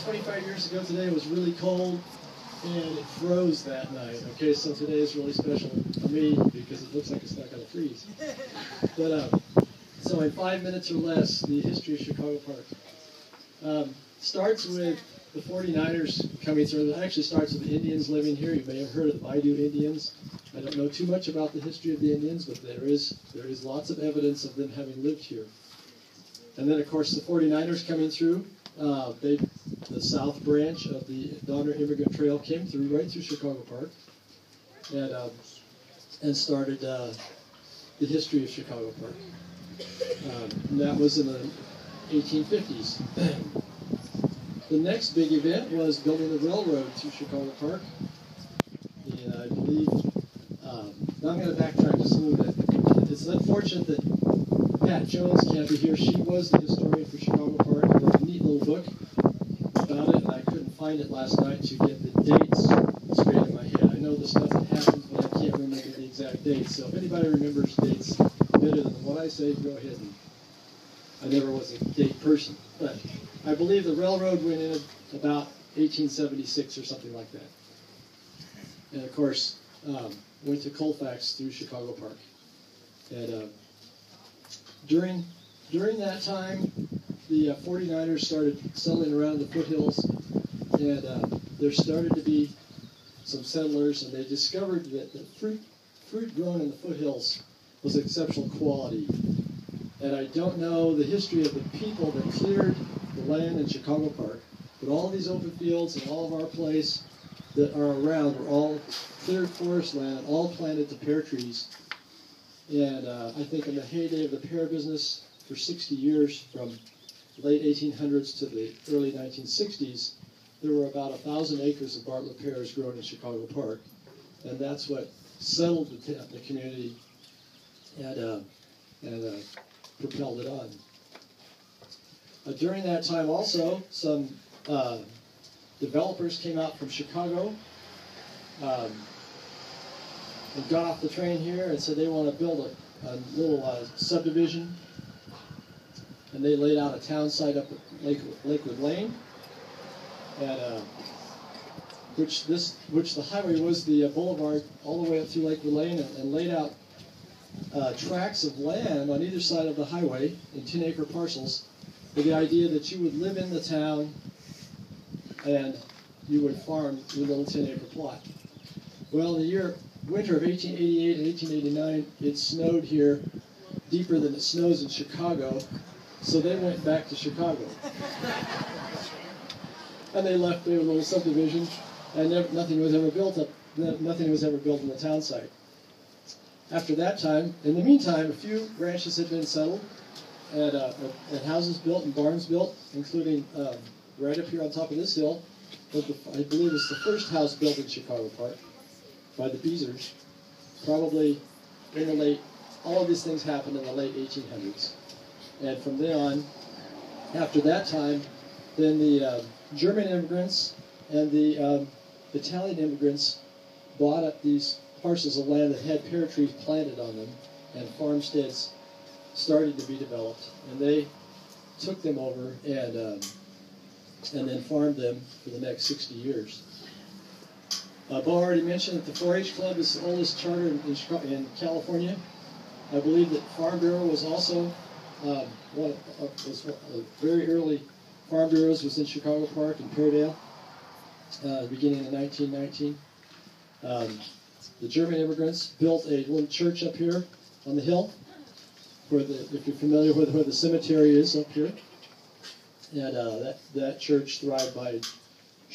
25 years ago today, it was really cold, and it froze that night. Okay, so today is really special for me because it looks like it's not going to freeze. But so in 5 minutes or less, the history of Chicago Park starts with the 49ers coming through. It actually starts with the Indians living here. You may have heard of the Baidu Indians. I don't know too much about the history of the Indians, but there is lots of evidence of them having lived here. And then, of course, the 49ers coming through. The South Branch of the Donner Immigrant Trail came through right through Chicago Park, and started the history of Chicago Park. And that was in the 1850s. The next big event was building the railroad through Chicago Park. And I believe, now I'm going to backtrack just a little bit. It's unfortunate that Pat Jones can't be here. She was the historian for Chicago Park. She wrote a neat little book about it, and I couldn't find it last night to get the dates straight in my head. I know the stuff that happens, but I can't remember the exact dates. So if anybody remembers dates better than what I say, go ahead. And I never was a date person, but I believe the railroad went in about 1876 or something like that. And of course, went to Colfax through Chicago Park. And during that time, the 49ers started settling around the foothills, and there started to be some settlers, and they discovered that the fruit grown in the foothills was exceptional quality. And I don't know the history of the people that cleared the land in Chicago Park, but all these open fields and all of our place that are around were all cleared forest land, all planted to pear trees. And I think in the heyday of the pear business for 60 years, from late 1800s to the early 1960s, there were about 1,000 acres of Bartlett pears grown in Chicago Park. And that's what settled the community and propelled it on. During that time also, some developers came out from Chicago and got off the train here and said they want to build a little subdivision. And they laid out a town site up at Lakewood Lane, and which the highway was the boulevard all the way up through Lakewood Lane, and laid out tracts of land on either side of the highway in 10-acre parcels, with the idea that you would live in the town and you would farm your little 10-acre plot. Well, in the winter of 1888 and 1889, it snowed here deeper than it snows in Chicago, so they went back to Chicago. And they left their little subdivision, and nothing was ever built in the town site. After that time, in the meantime, a few ranches had been settled, and houses built and barns built, including right up here on top of this hill. I believe it's the first house built in Chicago Park by the Beezers. Probably all of these things happened in the late 1800s. And from then on, after that time, then the German immigrants and the Italian immigrants bought up these parcels of land that had pear trees planted on them, and farmsteads started to be developed. And they took them over and then farmed them for the next 60 years. Bo already mentioned that the 4-H Club is the oldest charter in California. I believe that Farm Bureau was also one of the very early Farm Bureaus was in Chicago Park and Peardale, beginning in 1919. The German immigrants built a little church up here on the hill, if you're familiar with where the cemetery is up here. And that church thrived by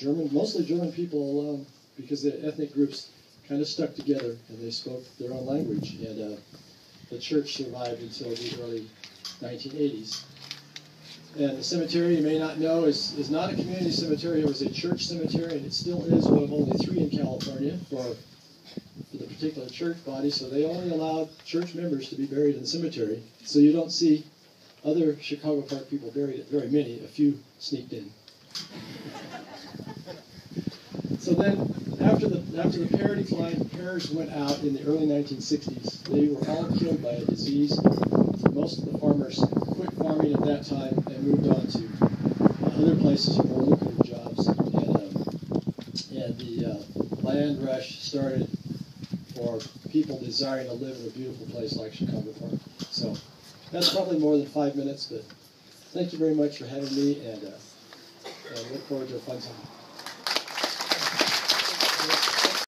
mostly German people, because the ethnic groups kind of stuck together and they spoke their own language. And the church survived until the early 1980s. And the cemetery, you may not know, is not a community cemetery. It was a church cemetery, and it still is one of only 3 in California for the particular church body. So they only allowed church members to be buried in the cemetery. So you don't see other Chicago Park people buried at very many. A few sneaked in. So then, after the pear decline, pears went out in the early 1960s. They were all killed by a disease. Most of the farmers quit farming at that time and moved on to other places for more lucrative jobs. land rush started for people desiring to live in a beautiful place like Chicago Park. So that's probably more than 5 minutes, but thank you very much for having me, and look forward to a fun time.